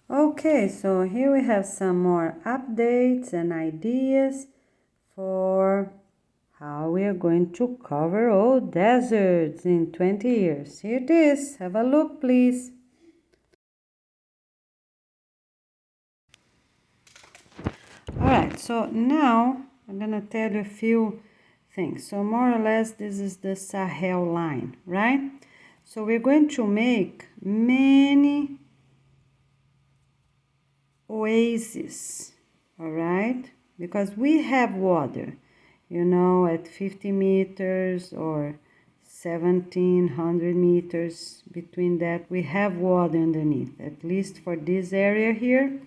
Okay, so here we have some more updates and ideas for how we are going to cover all deserts in 20 years. Here it is. Have a look, please. All right, so now I'm going to tell you a few things. So more or less, this is the Sahel line, right? So we're going to make many oases, all right? Because we have water, at 50 meters or 1700 meters. Between that, we have water underneath, at least for this area here,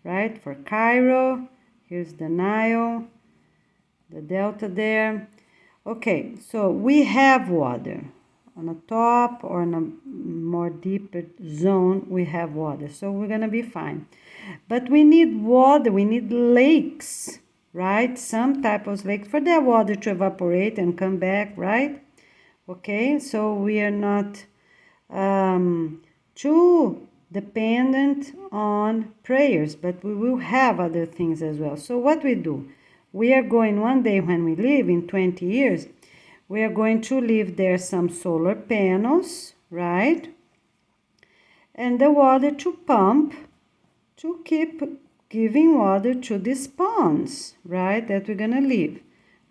right? For Cairo, here's the Nile, the delta there. Okay, so we have water. On the top or in a more deeper zone, we have water. So we're going to be fine. But we need water, we need lakes, right? Some type of lakes for that water to evaporate and come back, right? Okay, so we are not too dependent on prayers, but we will have other things as well. So what we do? We are going one day when we live in 20 years, we are going to leave there some solar panels, right? And the water to pump to keep giving water to these ponds, right? That we're gonna leave.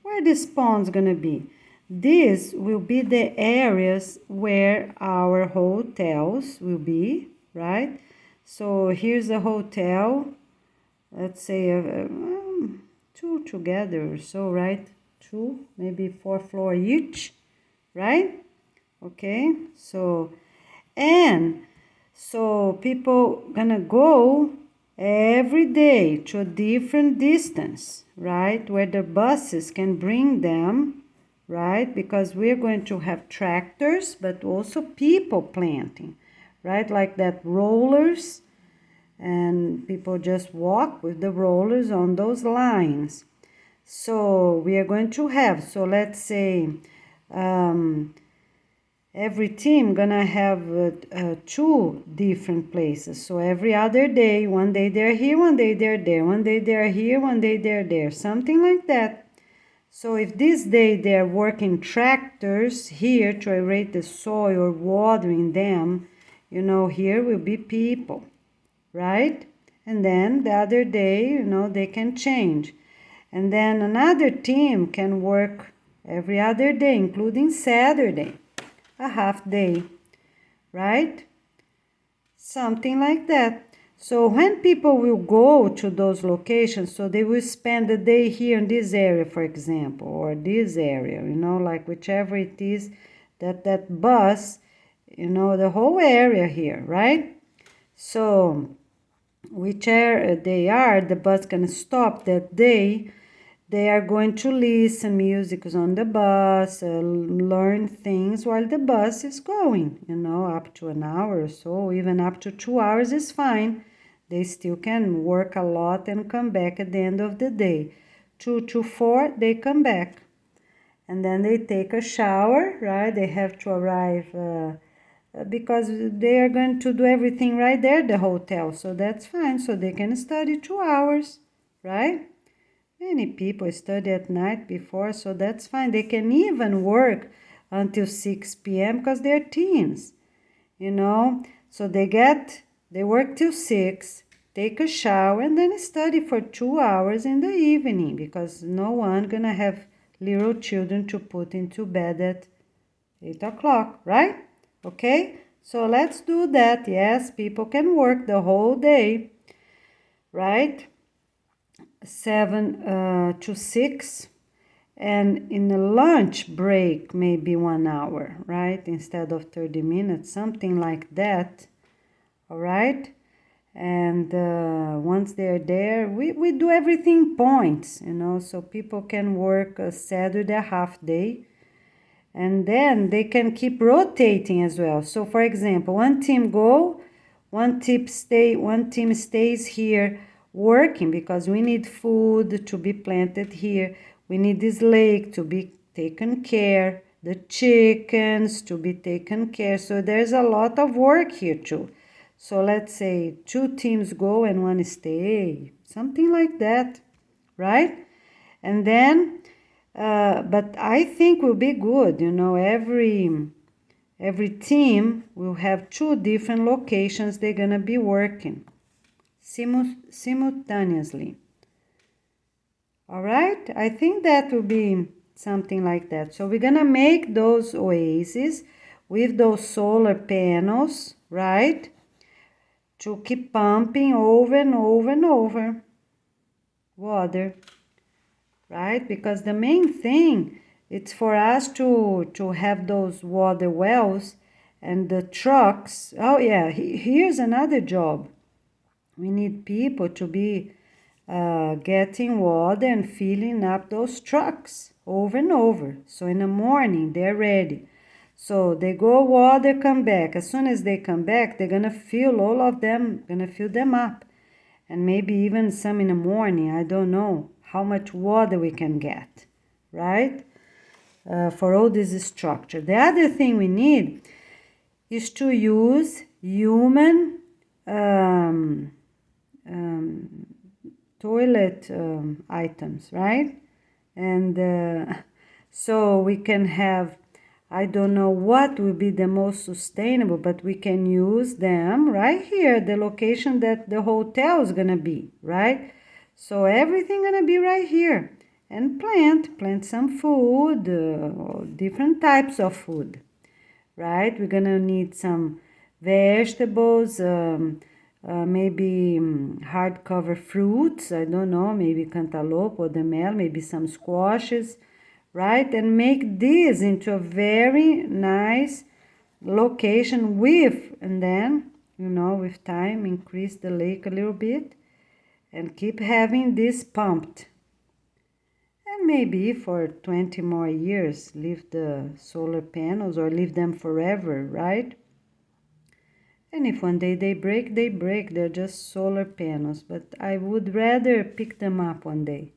Where these ponds gonna be? These will be the areas where our hotels will be, right? So here's a hotel, let's say two together or so, right? Two, maybe 4 floor each, right? Okay, so people gonna go every day to a different distance, right? Where the buses can bring them, right? Because we're going to have tractors, but also people planting, right? Like that rollers, and people just walk with the rollers on those lines. So we are going to have, so let's say, every team gonna have two different places. So every other day, one day they're here, one day they're there, one day they're here, one day they're there, something like that. So if this day they're working tractors here to aerate the soil or watering them, here will be people, right? And then the other day, they can change. And then another team can work every other day, including Saturday, a half day, right? Something like that. So when people will go to those locations, so they will spend the day here in this area, for example, or this area, like whichever it is that bus, the whole area here, right? So whichever they are, the bus can stop that day. They are going to listen music on the bus, learn things while the bus is going, up to an hour or so, even up to 2 hours is fine. They still can work a lot and come back at the end of the day. 2 to 4, they come back. And then they take a shower, right? They have to arrive because they are going to do everything right there at the hotel. So that's fine. So they can study 2 hours, right? Many people study at night before, so that's fine. They can even work until 6 p.m. because they're teens, So they work till 6, take a shower, and then study for 2 hours in the evening because no one gonna have little children to put into bed at 8 o'clock, right? Okay, so let's do that. Yes, people can work the whole day, right? 7 to 6, and in a lunch break maybe 1 hour, right, instead of 30 minutes, something like that. All right, and once they're there, we do everything points, so people can work a Saturday a half day, and then they can keep rotating as well. So for example, one team stays here working because we need food to be planted here. We need this lake to be taken care, the chickens to be taken care. So there's a lot of work here too. So let's say 2 teams go and 1 stay, something like that, right? And then, but I think will be good, every team will have 2 different locations they're gonna be working simultaneously. All right, I think that will be something like that. So we're gonna make those oases with those solar panels, right? To keep pumping over and over and over water, right? Because the main thing it's for us to have those water wells and the trucks. Oh yeah, here's another job. We need people to be getting water and filling up those trucks over and over. So in the morning, they're ready. So they go water, come back. As soon as they come back, they're gonna fill all of them, gonna fill them up. And maybe even some in the morning, I don't know how much water we can get, right? For all this structure. The other thing we need is to use human toilet items, right? And so we can have, I don't know what will be the most sustainable, but we can use them right here, the location that the hotel is gonna be, right? So everything gonna be right here. And plant some food, different types of food, right? We're gonna need some vegetables, maybe hardcover fruits, I don't know, maybe cantaloupe or demel, maybe some squashes, right? And make this into a very nice location and then, with time, increase the lake a little bit and keep having this pumped. And maybe for 20 more years, leave the solar panels or leave them forever, right? And if one day they break, they break. They're just solar panels. But I would rather pick them up one day,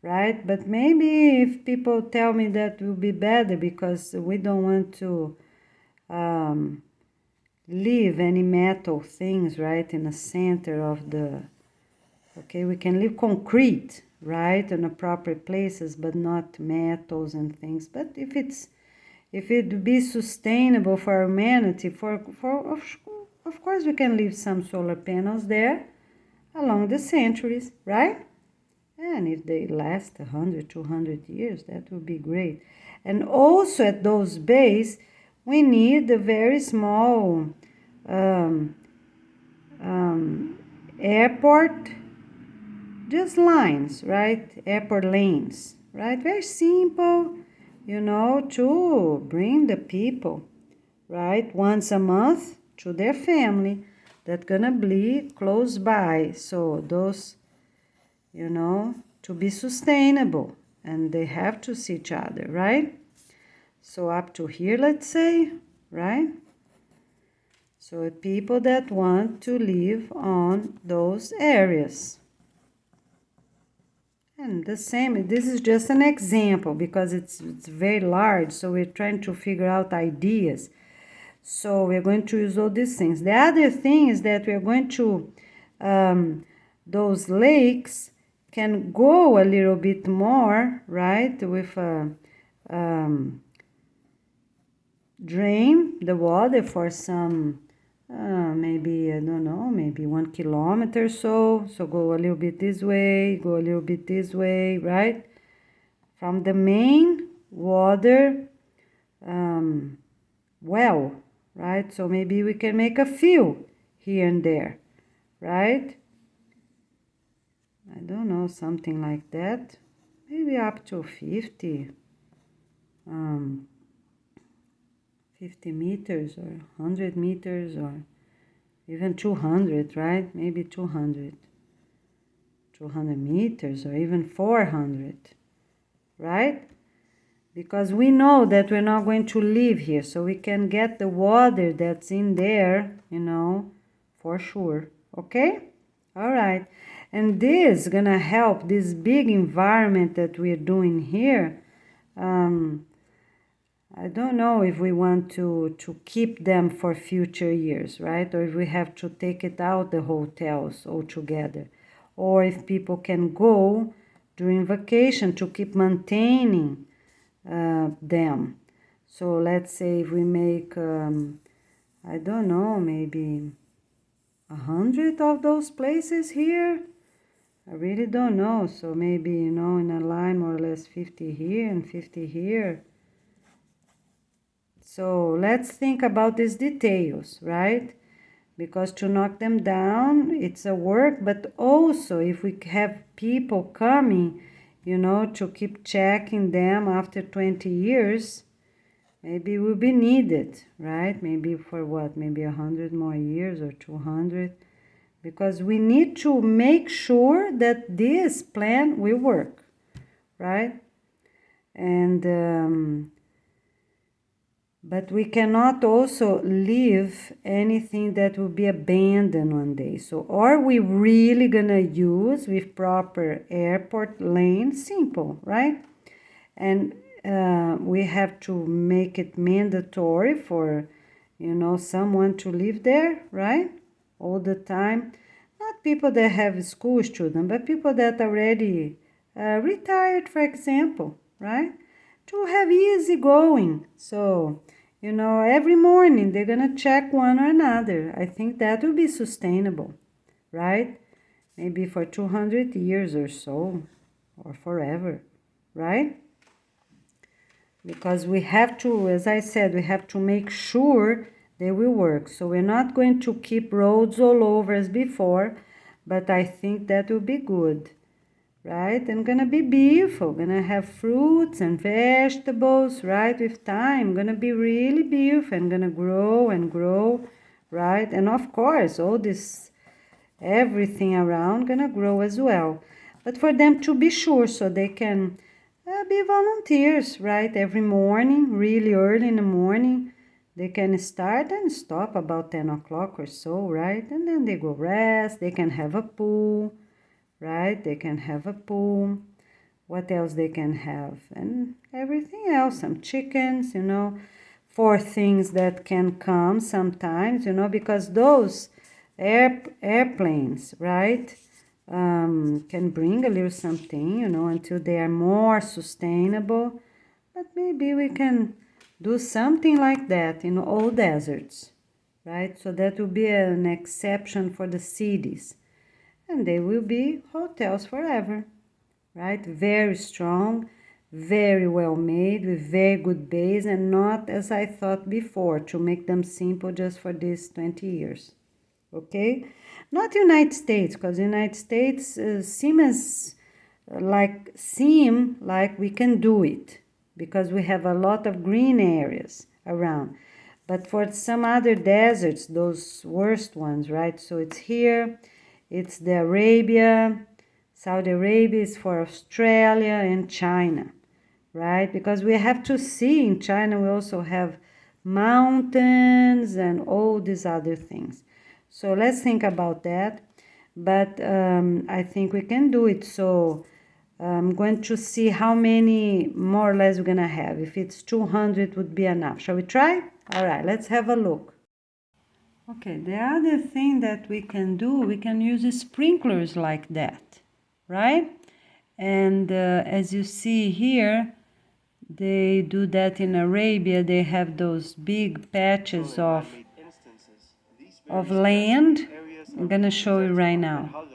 right? But maybe if people tell me that will be better because we don't want to leave any metal things, right, in the center of the... Okay, we can leave concrete, right, in the proper places, but not metals and things. But if it be sustainable for humanity, of course we can leave some solar panels there along the centuries, right? And if they last 100, 200 years, that would be great. And also at those bays, we need a very small airport, just lines, right? Airport lanes, right? Very simple, to bring the people, right? Once a month to their family that's gonna be close by. So those, to be sustainable and they have to see each other, right? So up to here, let's say, right? So people that want to live on those areas. And the same, this is just an example because it's very large, so we're trying to figure out ideas. So we're going to use all these things. The other thing is that we're going to, those lakes can go a little bit more, right, with a drain the water for some, maybe, I don't know, maybe 1 kilometer or so. So go a little bit this way, go a little bit this way, right? From the main water well, right? So maybe we can make a few here and there, right? I don't know, something like that. Maybe up to 50 meters or 100 meters or even 200, right? Maybe 200 meters or even 400, right? Because we know that we're not going to live here, so we can get the water that's in there, for sure, okay? All right, and this is gonna help this big environment that we're doing here. I don't know if we want to keep them for future years, right? Or if we have to take it out the hotels altogether. Or if people can go during vacation to keep maintaining them. So let's say if we make, I don't know, maybe 100 of those places here. I really don't know. So maybe, you know, in a line more or less 50 here and 50 here. So let's think about these details, right? Because to knock them down, it's a work, but also if we have people coming, you know, to keep checking them after 20 years, maybe it will be needed, right? Maybe for what? Maybe 100 more years or 200. Because we need to make sure that this plan will work, right? And but we cannot also leave anything that will be abandoned one day. So are we really gonna use with proper airport lane? Simple, right? And we have to make it mandatory for, you know, someone to live there, right? All the time. Not people that have school students, but people that already retired, for example, right? To have easy going. So, you know, every morning they're gonna check one or another. I think that will be sustainable, right? Maybe for 200 years or so, or forever, right? Because we have to, as I said, we have to make sure they will work. So we're not going to keep roads all over as before, but I think that will be good, right? And gonna be beautiful, gonna have fruits and vegetables, right? With time, gonna be really beautiful and gonna grow and grow, right? And of course, all this, everything around gonna grow as well. But for them to be sure, so they can be volunteers, right? Every morning, really early in the morning, they can start and stop about 10 o'clock or so, right? And then they go rest, they can have a pool, right? They can have a pool. What else they can have? And everything else, some chickens, you know, for things that can come sometimes, you know, because those airplanes, right, can bring a little something, you know, until they are more sustainable. But maybe we can do something like that in all deserts, right? So that will be an exception for the cities. And they will be hotels forever, right? Very strong, very well made, with very good base, and not as I thought before, to make them simple just for these 20 years. Okay? Not United States, because United States seem like we can do it, because we have a lot of green areas around. But for some other deserts, those worst ones, right? So it's here, it's the Arabia, Saudi Arabia is for Australia and China, right? Because we have to see in China, we also have mountains and all these other things. So let's think about that. But I think we can do it. So I'm going to see how many more or less we're going to have. If it's 200 would be enough. Shall we try? All right, let's have a look. Okay, the other thing that we can do, we can use sprinklers like that, right? And as you see here, they do that in Arabia. They have those big patches of land. I'm gonna show you right now.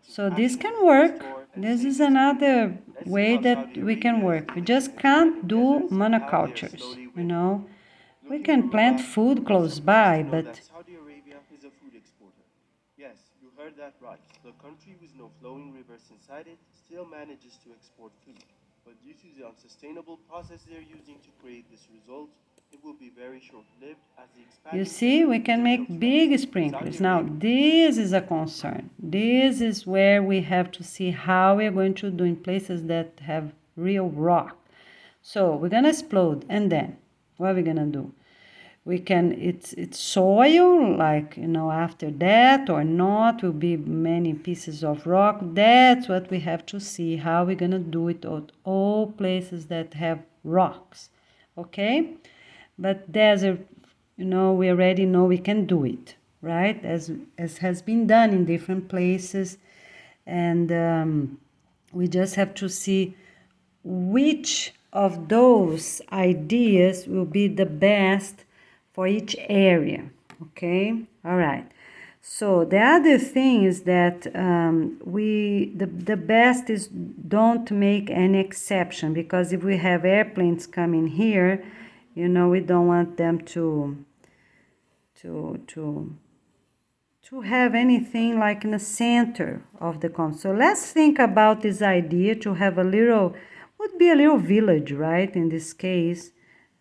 So this can work. This is another way that we can work. We just can't do monocultures, you know. We can plant food close by, but Saudi Arabia is a food exporter. Yes, you heard that right. The country with no flowing rivers inside it still manages to export food. But due to the unsustainable process they're using to create this result, it will be very short-lived as the you expanding see, we can make big sprinklers. Now, this is a concern. This is where we have to see how we're going to do in places that have real rock. So we're gonna explode, and then what are we gonna do? We can, it's soil, like, you know, after that or not, will be many pieces of rock. That's what we have to see, how we're gonna do it at all places that have rocks. okay? But desert, we already know we can do it, right? As has been done in different places, and we just have to see which of those ideas will be the best for each area, okay? All right. So the other thing is that the best is don't make any exception, because if we have airplanes coming here, we don't want them to have anything like in the center of the country. So let's think about this idea to have would be a little village, right? In this case,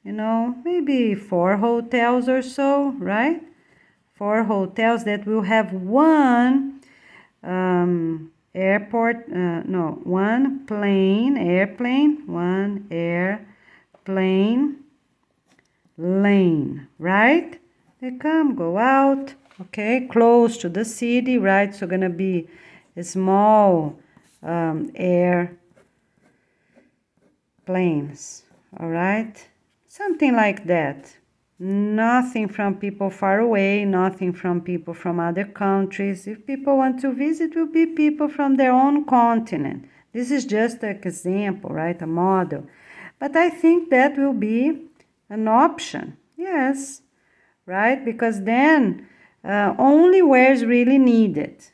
maybe 4 hotels or so, right? 4 hotels that will have one one airplane lane, right? They come, go out, okay, close to the city, right? So gonna be a small airplanes, all right? Something like that. Nothing from people far away, nothing from people from other countries. If people want to visit, will be people from their own continent. This is just an example, right? A model. But I think that will be an option, yes, right? Because then only where is really needed,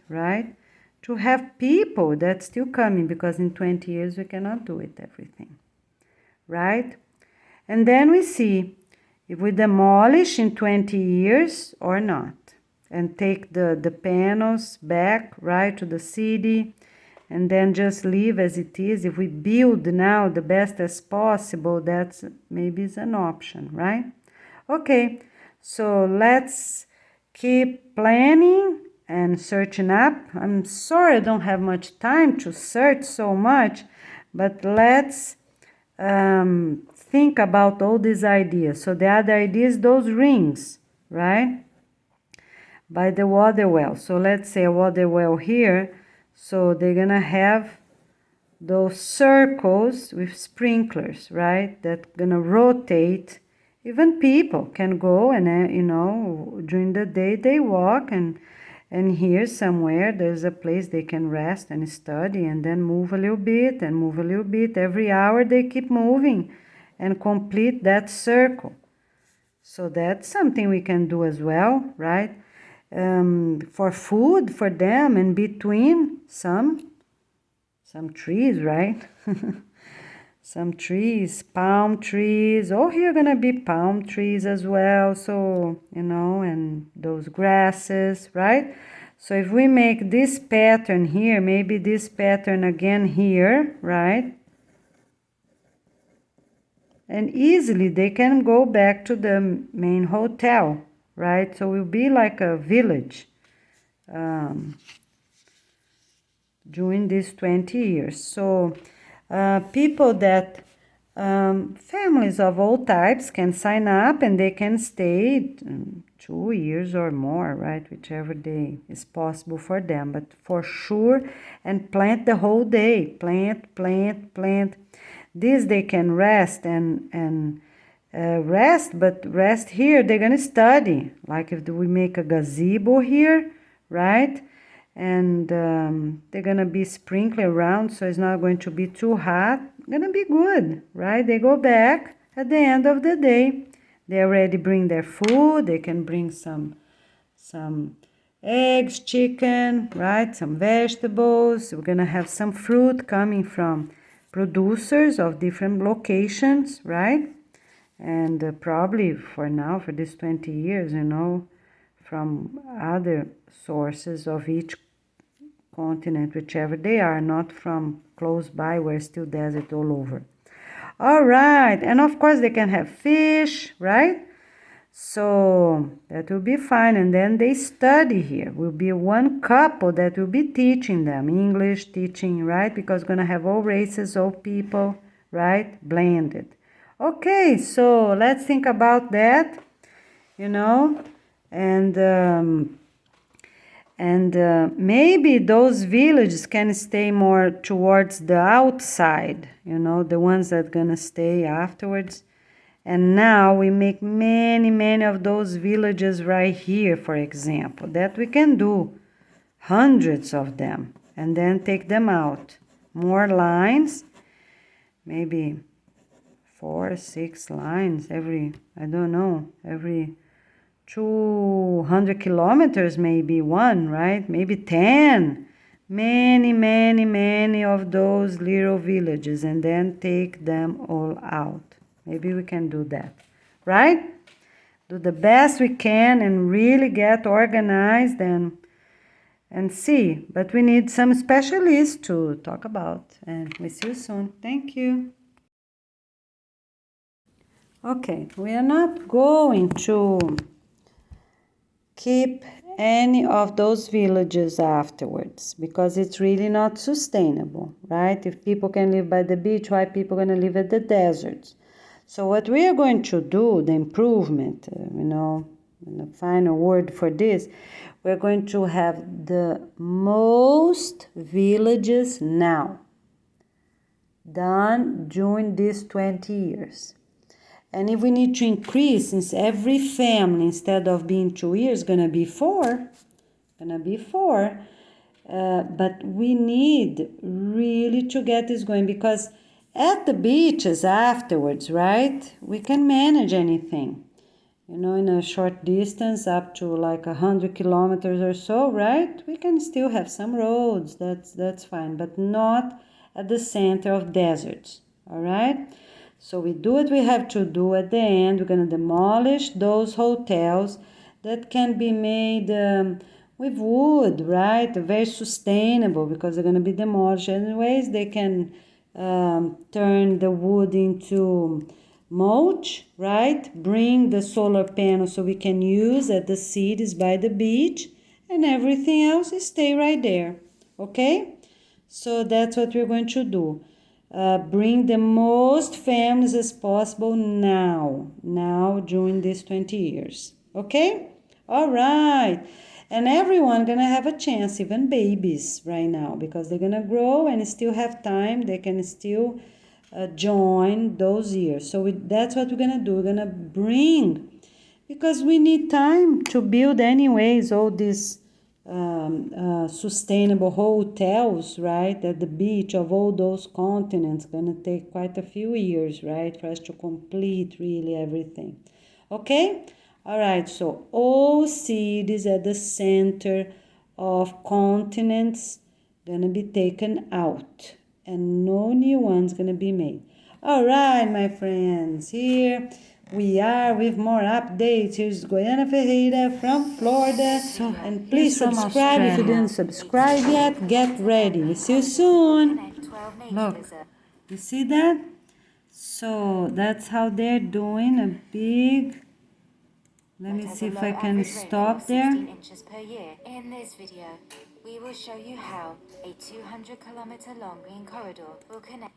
right? To have people that's still coming, because in 20 years we cannot do it, everything, right? And then we see if we demolish in 20 years or not, and take the panels back, right, to the city, and then just leave as it is. If we build now the best as possible, that's maybe is an option, right? Okay, so let's keep planning and searching up. I'm sorry I don't have much time to search so much, but let's think about all these ideas. So the other idea is those rings, right? By the water well. So let's say a water well here. So they're gonna have those circles with sprinklers, right? That gonna rotate. Even people can go and during the day they walk, and here somewhere there's a place they can rest and study, and then move a little bit and move a little bit. Every hour they keep moving and complete that circle. So that's something we can do as well, right? For food for them, and between some trees, right? Some trees, palm trees. Oh, here gonna be palm trees as well. So, and those grasses, right? So if we make this pattern here, maybe this pattern again here, right? And easily they can go back to the main hotel, right? So it will be like a village during these 20 years. So people that, families of all types can sign up, and they can stay 2 years or more, right? Whichever day is possible for them, but for sure, and plant the whole day, plant. This they can rest and rest, but rest here, they're gonna study. Like if we make a gazebo here, right? And they're gonna be sprinkling around, so it's not going to be too hot. Gonna be good, right? They go back at the end of the day. They already bring their food. They can bring some eggs, chicken, right? Some vegetables. We're gonna have some fruit coming from producers of different locations, right? And probably for now, for this 20 years, from other sources of each continent, whichever they are, not from close by where it's still desert all over. All right, and of course they can have fish, right? So that will be fine. And then they study here. Will be one couple that will be teaching them English, teaching, right? Because we're gonna have all races, all people, right? Blended. Okay, so let's think about that, and And maybe those villages can stay more towards the outside, the ones that gonna stay afterwards. And now we make many, many of those villages right here, for example, that we can do hundreds of them and then take them out. More lines, maybe 4, 6 lines every 200 kilometers, maybe one, right? Maybe 10. Many, many, many of those little villages, and then take them all out. Maybe we can do that, right? Do the best we can and really get organized and see. But we need some specialists to talk about. And we see you soon. Thank you. Okay, we are not going to keep any of those villages afterwards because it's really not sustainable, right? If people can live by the beach, why people going to live at the deserts? So what we are going to do, the improvement, the final word for this, we're going to have the most villages now done during these 20 years. And if we need to increase, since every family, instead of being 2 years, gonna be four, but we need really to get this going, because at the beaches afterwards, right, we can manage anything. In a short distance, up to like 100 kilometers or so, right, we can still have some roads, that's fine, but not at the center of deserts, all right? So we do what we have to do. At the end, we're going to demolish those hotels that can be made with wood, right? Very sustainable, because they're going to be demolished anyways. They can turn the wood into mulch, right? Bring the solar panels so we can use at the cities by the beach, and everything else is stay right there, okay? So that's what we're going to do. Bring the most families as possible now during these 20 years, okay? All right. And everyone gonna have a chance, even babies right now, because they're gonna grow and still have time. They can still join those years. So that's what we're gonna do. We're gonna bring, because we need time to build anyways all these sustainable hotels, right, at the beach of all those continents. Gonna take quite a few years, right, for us to complete really everything. Okay? All right, so all cities at the center of continents gonna be taken out, and no new ones gonna be made. All right, my friends, here we are with more updates. Here's Goiana Ferreira from Florida. And please subscribe if you didn't subscribe yet. Get ready. We see you soon. Look, you see that? So that's how they're doing a big... Let me see if I can stop there. In this video, we will show you how a 200-kilometer long green corridor will connect.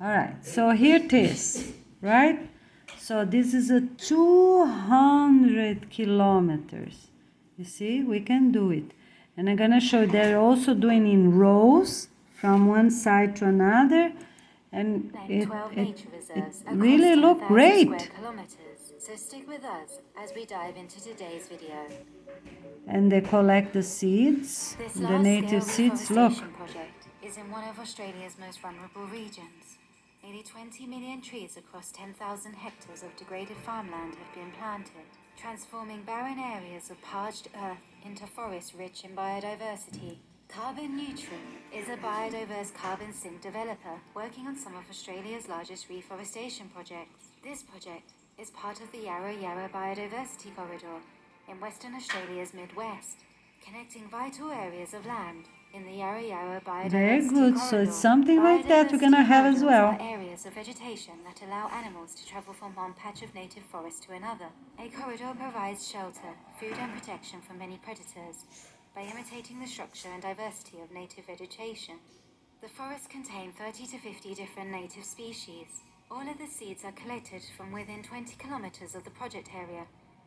All right, so here it is, right? So this is a 200 kilometers. You see, we can do it. And I'm gonna show they're also doing in rows from one side to another. And it really look great. So stick with us as we dive into today's video. And they collect the seeds, the native seeds. Look. This project is in one of Australia's most vulnerable regions. Nearly 20 million trees across 10,000 hectares of degraded farmland have been planted, transforming barren areas of parched earth into forests rich in biodiversity. Carbon Neutral is a biodiverse carbon sink developer working on some of Australia's largest reforestation projects. This project is part of the Yarra Yarra Biodiversity Corridor in Western Australia's Midwest, connecting vital areas of land in the Yarra Yarra Biodiversity Very good. Corridor. So it's something like that we're gonna have as well. Are areas of vegetation that allow animals to travel from one patch of native forest to another. A corridor provides shelter, food and protection from many predators by imitating the structure and diversity of native vegetation. The forests contain 30 to 50 different native species. All of the seeds are collected from within 20 kilometers of the project area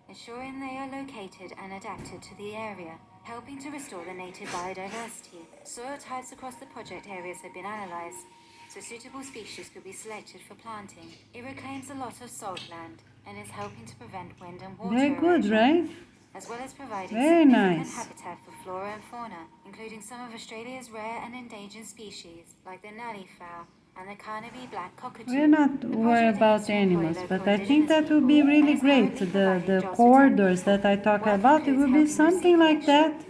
ensuring they are located and adapted to the area, helping to restore the native biodiversity. Soil types across the project areas have been analysed, so suitable species could be selected for planting. It reclaims a lot of salt land and is helping to prevent wind and water Very good, erosion, right? as well as providing Very significant nice. habitat for flora and fauna, including some of Australia's rare and endangered species, like the Nally fowl and the Carnaby black cockatoo. We're not The worried project aims about to employ animals, local but I think indigenous that would be people really and is great. currently providing The jobs for 10 corridors people. that I talk Work about, it includes would be helping something receive like that.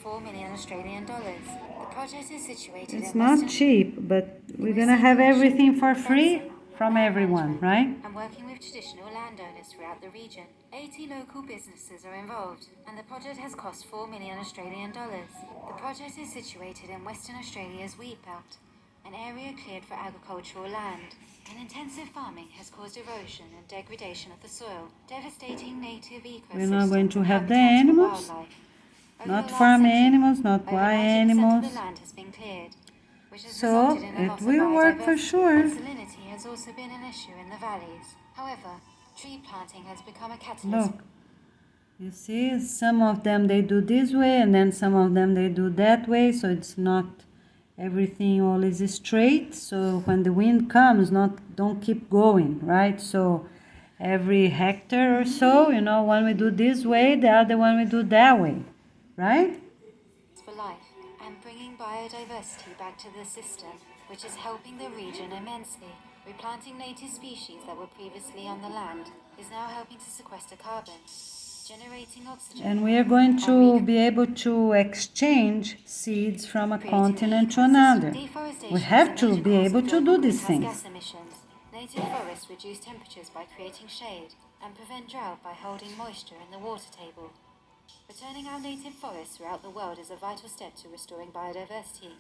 $4 million Australian dollars. The project is situated It's in not Western cheap, but we're gonna Receive have collection, everything for free fencing, from land everyone, management, right? and working with traditional landowners throughout the region. 80 local businesses are involved, and the project has cost $4 million Australian dollars. The project is situated in Western Australia's wheat belt, an area cleared for agricultural land. And intensive farming has caused erosion and degradation of the soil, devastating native ecosystems We're not going to and have the habitats for animals, wildlife. Over not the last farm century, animals, not over wild 90% animals. of the land has been cleared, which has So resulted in a it loss of will work for biodiversity. sure. And salinity has also been an issue in the valleys. However, tree planting has become a catalyst. Look, you see, some of them they do this way, and then some of them they do that way, so it's not everything always is straight. So when the wind comes, don't keep going, right? So every hectare or so, one we do this way, the other one we do that way, right? For life and bringing biodiversity back to the system, which is helping the region immensely. Replanting native species that were previously on the land is now helping to sequester carbon, generating oxygen. And we are going to be able to exchange seeds from a continent to another. We have to be able to do these things. Gas emissions. Native forests reduce temperatures by creating shade and prevent drought by holding moisture in the water table. Returning our native forests throughout the world is a vital step to restoring biodiversity,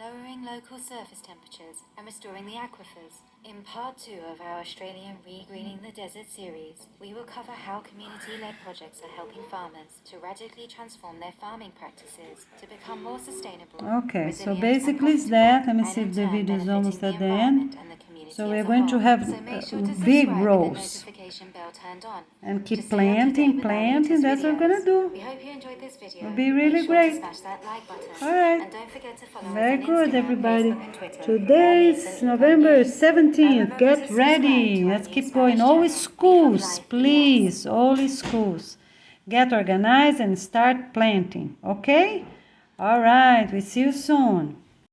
lowering local surface temperatures, and restoring the aquifers. In part 2 of our Australian Regreening the Desert series, we will cover how community-led projects are helping farmers to radically transform their farming practices to become more sustainable. Okay, so resilient, basically and it's that. Let me profitable, see and if the in turn video is benefiting almost the at the end. environment and the community So as we're a going to whole. have So make sure to big subscribe with the rows notification bell turned on and to keep stay up to date planting, with our planting. latest That's what we're gonna videos. do. We hope you enjoyed this video. It'll be really Make sure great. to smash that like button. All right. And don't forget to follow Very us on good, Instagram, everybody. Facebook, and Twitter. Today for more is news and November news. 17th. Remember Get to subscribe ready. to our Let's new keep Spanish going. All channel, schools, Leaf of Life please. All schools. Get organized and start planting. Okay? All right. We see you soon.